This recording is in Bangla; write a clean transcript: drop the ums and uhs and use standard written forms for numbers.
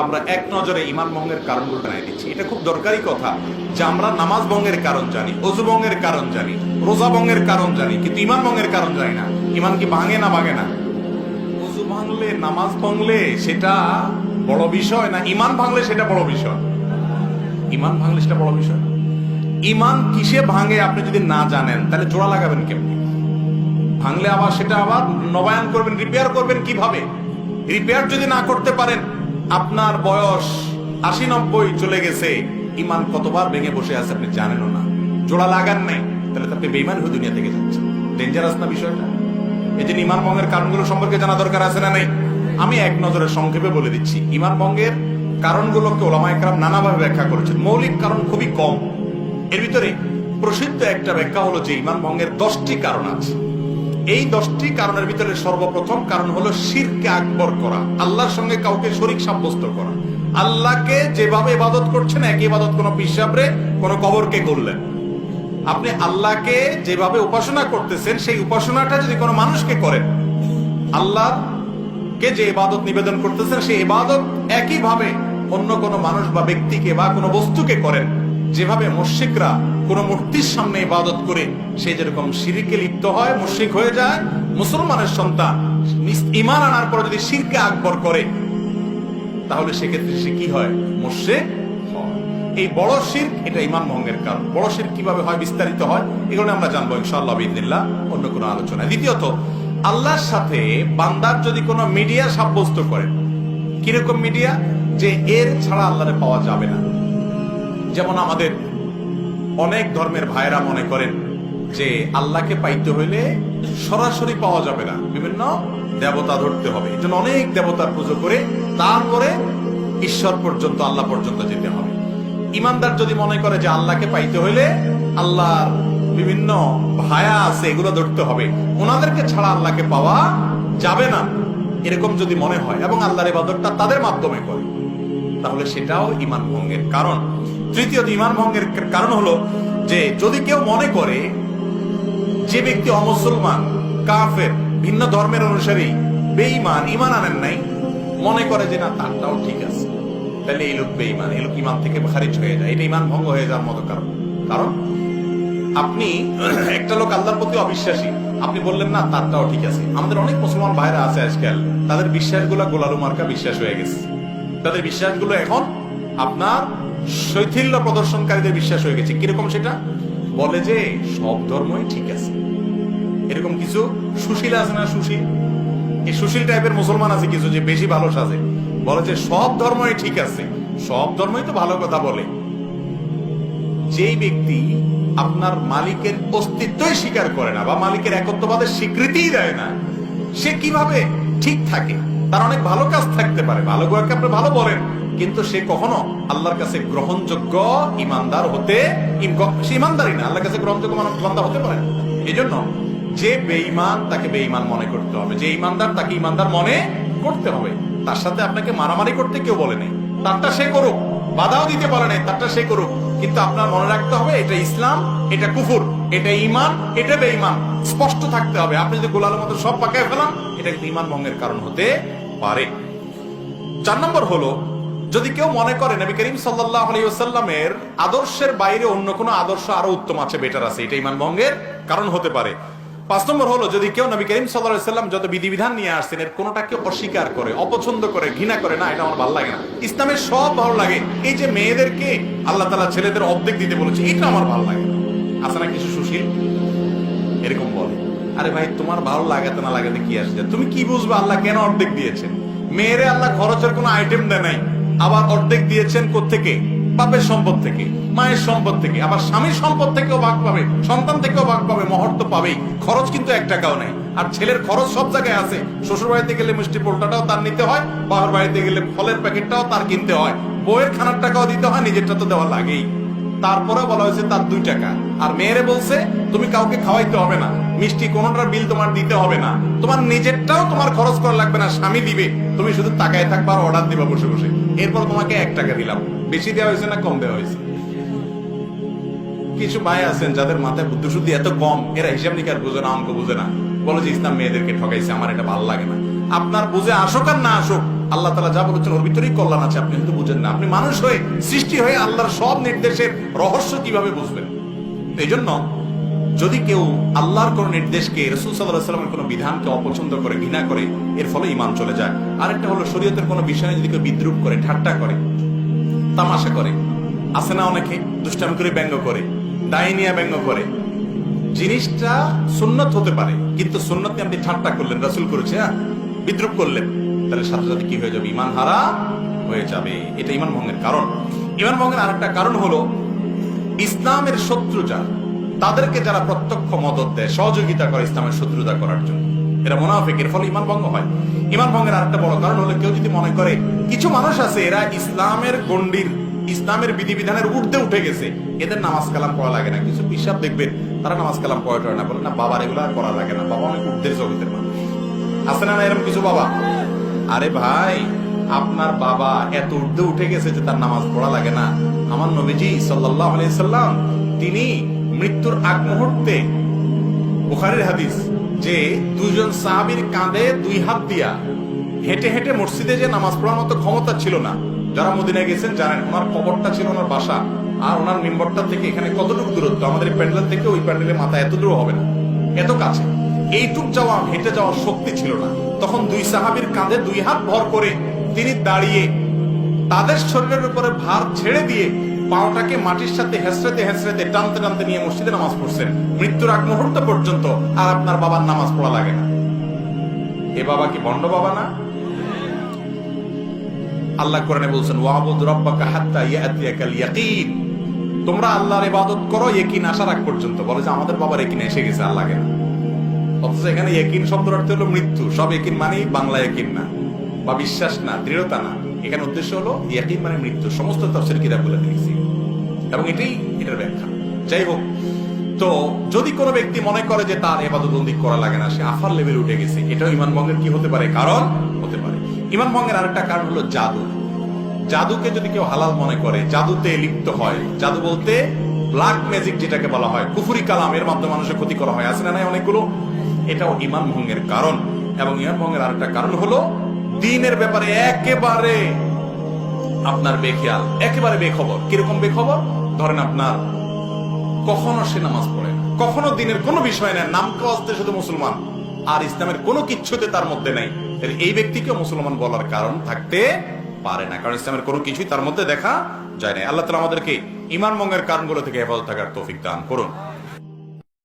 আমরা এক নজরে ইমান ভঙ্গের কারণগুলো জানিয়ে দিচ্ছি। এটা খুব দরকারি কথা যে আমরা নামাজ ভঙ্গের কারণ জানি, অজু ভঙ্গের কারণ জানি, রোজা ভঙ্গের কারণ জানি, কিন্তু ইমান ভঙ্গের কারণ জানি না। ইমান কি ভাঙে না ভাঙে না? অজু ভাঙলে, নামাজ ভাঙলে সেটা বড় বিষয় না, ইমান ভাঙলে সেটা বড় বিষয়? ইমান ভাঙলে সেটা বড় বিষয়। ইমান কিসে ভাঙে আপনি যদি না জানেন তাহলে জোড়া লাগাবেন কেমনি? ভাঙলে আবার সেটা আবার নবায়ন করবেন, রিপেয়ার করবেন কিভাবে? রিপেয়ার যদি না করতে পারেন, আপনার বয়স ৮০-৯০ চলে গেছে, ইমান কতবার ভেঙে বসে আছে আপনি জানেনও না, জোড়া লাগান নাই, তাহলে তো আপনি বেঈমান হয়ে দুনিয়া থেকে যাচ্ছেন। ডেঞ্জারাস না বিষয়টা? এই যে ইমান ভঙ্গের কারণগুলো সম্পর্কে জানা দরকার আছে না নাই? আমি এক নজরে সংক্ষেপে বলে দিচ্ছি। ইমান ভঙ্গের কারণগুলোকে ওলামায়ে কেরাম নানাভাবে ব্যাখ্যা করেছেন। মৌলিক কারণ খুবই কম। এর ভিতরে প্রসিদ্ধ একটা ব্যাখ্যা হলো যে ইমান ভঙ্গের 10টি কারণ আছে। এই 10টি কারণের ভিতরে সর্বপ্রথম কারণ হলো শিরকে আকবর করা, আল্লাহর সঙ্গে কাউকে শরীক সাব্যস্ত করা। আল্লাহকে যেভাবে ইবাদত করছেন একই ইবাদত কোন পিসাবরে, কোন কবরকে করলেন। আপনি আল্লাহকে যেভাবে উপাসনা করতেছেন সেই উপাসনাটা যদি কোনো মানুষকে করেন, আল্লাহকে যে ইবাদত নিবেদন করতেছেন সেই ইবাদত একইভাবে অন্য কোনো মানুষ বা ব্যক্তিকে বা কোনো বস্তুকে করেন, যেভাবে মুশরিকরা কোন মূর্তির সামনে ইবাদত করে সে যেরকম শিরকে লিপ্ত হয়, মুশরিক হয়ে যায়, মুসলমানের সন্তান ঈমান আনার পর যদি শিরকে আকবর করে তাহলে সেক্ষেত্রে সে কি হয়? মুশরিক হয়। এই বড় শিরক, এটা ঈমান ভঙ্গের কারণ। বড় শিরক কিভাবে হয়, বিস্তারিত হয়, এগুলো আমরা জানবো ইনশাআল্লাহ বিইذনিল্লাহ অন্য কোনো আলোচনায়। দ্বিতীয়ত, আল্লাহর সাথে বান্দার যদি কোনো মিডিয়া সাব্যস্ত করেন, কিরকম মিডিয়া? যে এর ছাড়া আল্লাহরে পাওয়া যাবে না। যেমন আমাদের অনেক ধর্মের ভাইরা মনে করেন যে আল্লাহকে পাইতে হইলে সরাসরি পাওয়া যাবে না, বিভিন্ন দেবতা ধরতে হবে, এই জন্য অনেক দেবতার পুজো করে তারপরে ঈশ্বর পর্যন্ত, আল্লাহ পর্যন্ত যেতে হবে। ইমানদার যদি মনে করে যে আল্লাহকে পাইতে হইলে আল্লাহর বিভিন্ন ভায়া আছে এগুলো ধরতে হবে, ওনাদেরকে ছাড়া আল্লাহকে পাওয়া যাবে না, এরকম যদি মনে হয় এবং আল্লাহর ইবাদতটা তাদের মাধ্যমে করে, তাহলে সেটাও ঈমান ভঙ্গের কারণ। তৃতীয়ত, ঈমান ভঙ্গের কারণ হলো যে যদি কেউ মনে করে যে ব্যক্তি অমুসলমান, কাফের, ভিন্ন ধর্মের অনুসারী, বেঈমান, ঈমান আনেন নাই, মনে করে যে না তারটাও ঠিক আছে, তাহলে এই লোক বেঈমান, এই লোক ঈমান থেকে খারিজ হয়ে যায়, এটা ঈমান ভঙ্গ হয়ে যাওয়ার মতো কারণ। কারণ আপনি একটা লোক আল্লাহর প্রতি অবিশ্বাসী, আপনি বললেন না তারটাও ঠিক আছে। আমাদের অনেক মুসলমান ভাইরা আছে আজকাল, তাদের বিশ্বাসগুলো গোলালু মার্কা বিশ্বাস হয়ে গেছে। তাদের বিশ্বাসগুলো এখন আপনার শৈথিল্য প্রদর্শনকারীদের বিশ্বাস হয়ে গেছে। কিরকম সেটা? বলে যে সব ধর্মই ঠিক আছে। এরকম কিছু সুশীল আছে না, সুশীল, এই সুশীল টাইপের মুসলমান আছে কিছু, যে বেশি ভালো সাজে, বলে যে সব ধর্মই ঠিক আছে, সব ধর্মই তো ভালো কথা বলে। যেই ব্যক্তি আপনার মালিকের অস্তিত্বই স্বীকার করে না বা মালিকের একত্ববাদের স্বীকৃতিই দেয় না, সে কিভাবে ঠিক থাকে? তার অনেক ভালো কাজ থাকতে পারে, ভালো কাজকে আপনি ভালো বলেন, কিন্তু সে কখনো আল্লাহর কাছে গ্রহণযোগ্য ইমানদার হতে, সে ইমানদারই না, আল্লাহর কাছে গ্রহণযোগ্য বান্দা হতে পারে। এই জন্য যে বেঈমান তাকে বেঈমান মনে করতে হবে, যে ইমানদার তাকে ইমানদার মনে করতে হবে। তার সাথে আপনাকে মারামারি করতে কেউ বলে নেই, তারটা সে করুক, বাধাও দিতে পারে নাই, তারটা সে করুক, কিন্তু আপনার মনে রাখতে হবে এটা ইসলাম, এটা কুফর, এটা ঈমান, এটা বেঈমান, স্পষ্ট থাকতে হবে। আপনি যদি গোলালের মতো সব পাকায় ফেলান, এটা কিন্তু ঈমান ভঙ্গের কারণ হতে পারে। 4 নম্বর হলো, যদি কেউ মনে করে নবী করিম সাল্লাল্লাহু আলাইহি ওয়াসাল্লামের আদর্শের বাইরে অন্য কোনো আদর্শ আরো উত্তম আছে, বেটার আছে, এটা ঈমান ভঙ্গের কারণ হতে পারে। 5 নম্বর হলো, যদি কেউ নবী করিম সাল্লাল্লাহু আলাইহি ওয়াসাল্লাম যত বিধিবিধান নিয়ে আসছেন এর কোনোটাকে অস্বীকার করে, অপছন্দ করে, ঘৃণা করে, না এটা আমার ভালো লাগে না, ইসলামের সব ভালো লাগে, এই যে মেয়েদেরকে আল্লাহ তাআলা ছেলেদের অর্ধেক দিতে বলেছে এটা আমার ভালো লাগে না, আছে না কিছু সুশীল এরকম বলে। আরে ভাই, তোমার ভালো লাগাতে না লাগাতে কি আসছে? তুমি কি বুঝবে আল্লাহ কেন অর্ধেক দিয়েছেন? মেয়েরে আল্লাহ খরচের কোনো আইটেম দেয় নাই, আবার অর্ধেক দিয়েছেন কোত্থেকে? বাপের সম্পদ থেকে, মায়ের সম্পদ থেকে, আবার স্বামীর সম্পদ থেকেও ভাগ পাবে, সন্তান থেকেও ভাগ পাবে, মহর তো পাবেই। খরচ কিন্তু 1 টাকাও নেই। আর ছেলের খরচ সব জায়গায় আছে, শ্বশুর বাড়িতে গেলে মিষ্টি পোলটাটাও তার নিতে হয়, বাবার বাড়িতে গেলে ফলের প্যাকেটটাও তার কিনতে হয়, বউয়ের খানার টাকাও দিতে হয়, নিজেরটা তো দেওয়া লাগেই। তারপরে বলা হয়েছে তার 2 টাকা। আর মেয়েরে বলছে তুমি কাউকে খাওয়াইতে হবে না, মিষ্টি কোনোটার বিল তোমার দিতে হবে না, তোমার নিজেরটাও তোমার খরচ করা লাগবে না, স্বামী দিবে, তুমি শুধু তাকায় থাকবা আর অর্ডার দিবা বসে বসে। এরপর তোমাকে 1 টাকা দিলাম। বেশি দেওয়া হয়েছে না কম দেওয়া হয়েছে? কিছু ভাই আছেন যাদের মাথায় বুদ্ধি শুদ্ধি এত কম, এরা হিসাব নিকাশ বুঝে না, অঙ্ক বুঝে না, বলে যে ইসলাম মেয়েদেরকে ঠকাইছে, আমার এটা ভালো লাগে না। আপনার বুঝে আসুক আর না আসুক, আল্লাহ তাআলা যা বলেছেন ওর ভিতরেই কল্যাণ আছে, আপনি কিন্তু বুঝেন না। আপনি মানুষ হয়ে, সৃষ্টি হয়ে আল্লাহর সব নির্দেশের রহস্য কিভাবে বুঝবেন? এই জন্য যদি কেউ আল্লাহর কোন নির্দেশকে, রাসূল সাল্লাল্লাহু আলাইহি ওয়াসাল্লামের কোন বিধানকে অপছন্দ করে, ঘৃণা করে, এর ফলে ঈমান চলে যায়। আরেকটা হলো শরীয়তের কোন বিষয়ে যদি কেউ বিদ্রূপ করে, ঠাট্টা করে, তামাশা করে, আছে না অনেকে দুষ্টামি করে ব্যঙ্গ করে, ডাইনিয়া ব্যঙ্গ করে, জিনিসটা সুন্নত হতে পারে, কিন্তু সুন্নত নিয়ে আপনি ঠাট্টা করলেন, রাসূল করেছে, বিদ্রূপ করলেন, তাহলে সাথে সাথে কি হয়ে যাবে? ঈমান হারা হয়ে যাবে। এটা ঈমান ভঙ্গের কারণ। ঈমান ভঙ্গের আরেকটা কারণ হলো ইসলামের শত্রু যারা, তাদেরকে যারা প্রত্যক্ষ মদদ দেয়, সহযোগিতা করে ইসলামের শত্রুতা করার জন্য, এরা মুনাফিক, এর ফলে ঈমান ভঙ্গ হয়। ঈমান ভঙ্গের আরেকটা বড় কারণ হলো কেউ যদি মনে করে কিছু মানুষ আছে এরা ইসলামের গণ্ডির, ইসলামের বিধিবিধানের ঊর্ধ্বে উঠে গেছে, এদের নামাজ কালাম পড়া লাগে না। কিছু পিসাব দেখবেন তারা নামাজ কালাম পড়া না, বলে না বাবার এগুলা করা লাগে না, বাবা অনেক ঊর্ধ্বের জগতের মানুষ। আছে না এরকম কিছু বাবা? আরে ভাই, আপনার বাবা এত ঊর্ধ্বে উঠে গেছে যে তার নামাজ পড়া লাগে না? আমার নবীজি সাল্লাল্লাহু আলাইহি সাল্লাম তিনি মৃত্যুর আগ মুহূর্তে, বুখারীর হাদিস, যে দুইজন সাহাবীর কাঁধে দুই হাত দিয়া হেঁটে হেঁটে মসজিদে যে নামাজ পড়ার মতো ক্ষমতা ছিল না। যারা মদিনায় গেছেন জানেন, ওনার কবরটা ছিল ওনার বাসা, আর ওনার মিম্বরটা থেকে এখানে কতটুকু দূরত্ব, আমাদের প্যান্ডেল থেকে ওই প্যান্ডেলের মাথা এত দূর হবে না, এত কাছে। এইটুক যাওয়া, হেঁটে যাওয়ার শক্তি ছিল না। তখন দুই সাহাবীর কাঁধে দুই হাত ভর করে তিনি দাঁড়িয়ে তাদের শরীরের উপরে ভার ছেড়ে দিয়ে পাওটাকে মাটির সাথে হেসড়েতে হেসড়েতে টানতে টানতে নিয়ে মসজিদে নামাজ পড়ছেন মৃত্যুর আগ মুহূর্ত পর্যন্ত। আর আপনার বাবার নামাজ পড়া লাগে না? এ বাবা কি ভণ্ড বাবা না? আল্লাহ কোরআনে বলছেন, ওয়াবুদ রাব্বাকা হাত্তা ইয়াতিয়াকাল ইয়াকিন, তোমরা আল্লাহর ইবাদত করো ইয়াকিন আসার আগ পর্যন্ত। বলে যে আমাদের বাবার ইয়াকিন এসে গেছে, আর লাগে না। অথচ এখানে ইয়াকিন শব্দের অর্থ হলো মৃত্যু। সব ইয়াকিন মানে বাংলা ইয়াকিন না, বা বিশ্বাস না, দৃঢ়তা না। এখানে উদ্দেশ্য হলো ইয়াকিন মানে মৃত্যু। সমস্ত তাফসীর কিতাবগুলো দেখেছি এবং এটার ব্যাখ্যা। যাই হোক, তো যদি কোনো ব্যক্তি মনে করে যে তার ইবাদতবন্দি করা লাগে না, সে আফার লেভেল উঠে গেছে, এটাও ঈমান ভঙ্গের কি হতে পারে? কারণ হতে পারে। ঈমান ভঙ্গের আরেকটা কারণ হলো জাদু। জাদুকে যদি কেউ হালাল মনে করে, জাদুতে লিপ্ত হয়, জাদু বলতে ব্ল্যাক ম্যাজিক যেটাকে বলা হয়, কুফরি কালাম, এর মাধ্যমে মানুষের ক্ষতি করা হয়, আছে না নাই অনেকগুলো, এটাও ঈমান ভঙ্গের কারণ। এবং ঈমান ভঙ্গের আরেকটা কারণ হলো দ্বীনের ব্যাপারে একেবারে আপনার বেখেয়াল, একেবারে বেখবর। কিরকম বেখবর? ধরেন আপনার কখনো সে নামাজ পড়ে না, কখনো দিনের কোনো বিষয় নেই, নাম কাজতে শুধু মুসলমান, আর ইসলামের কোনো কিচ্ছুতে তার মধ্যে নাই, তাহলে এই ব্যক্তিকে মুসলমান বলার কারণ থাকতে পারে না, কারণ ইসলামের কোনো কিছুই তার মধ্যে দেখা যায় না। আল্লাহ তাআলা আমাদেরকে ঈমান ভঙ্গের কারণগুলো থেকে হেফাজত থাকার তৌফিক দান করুন।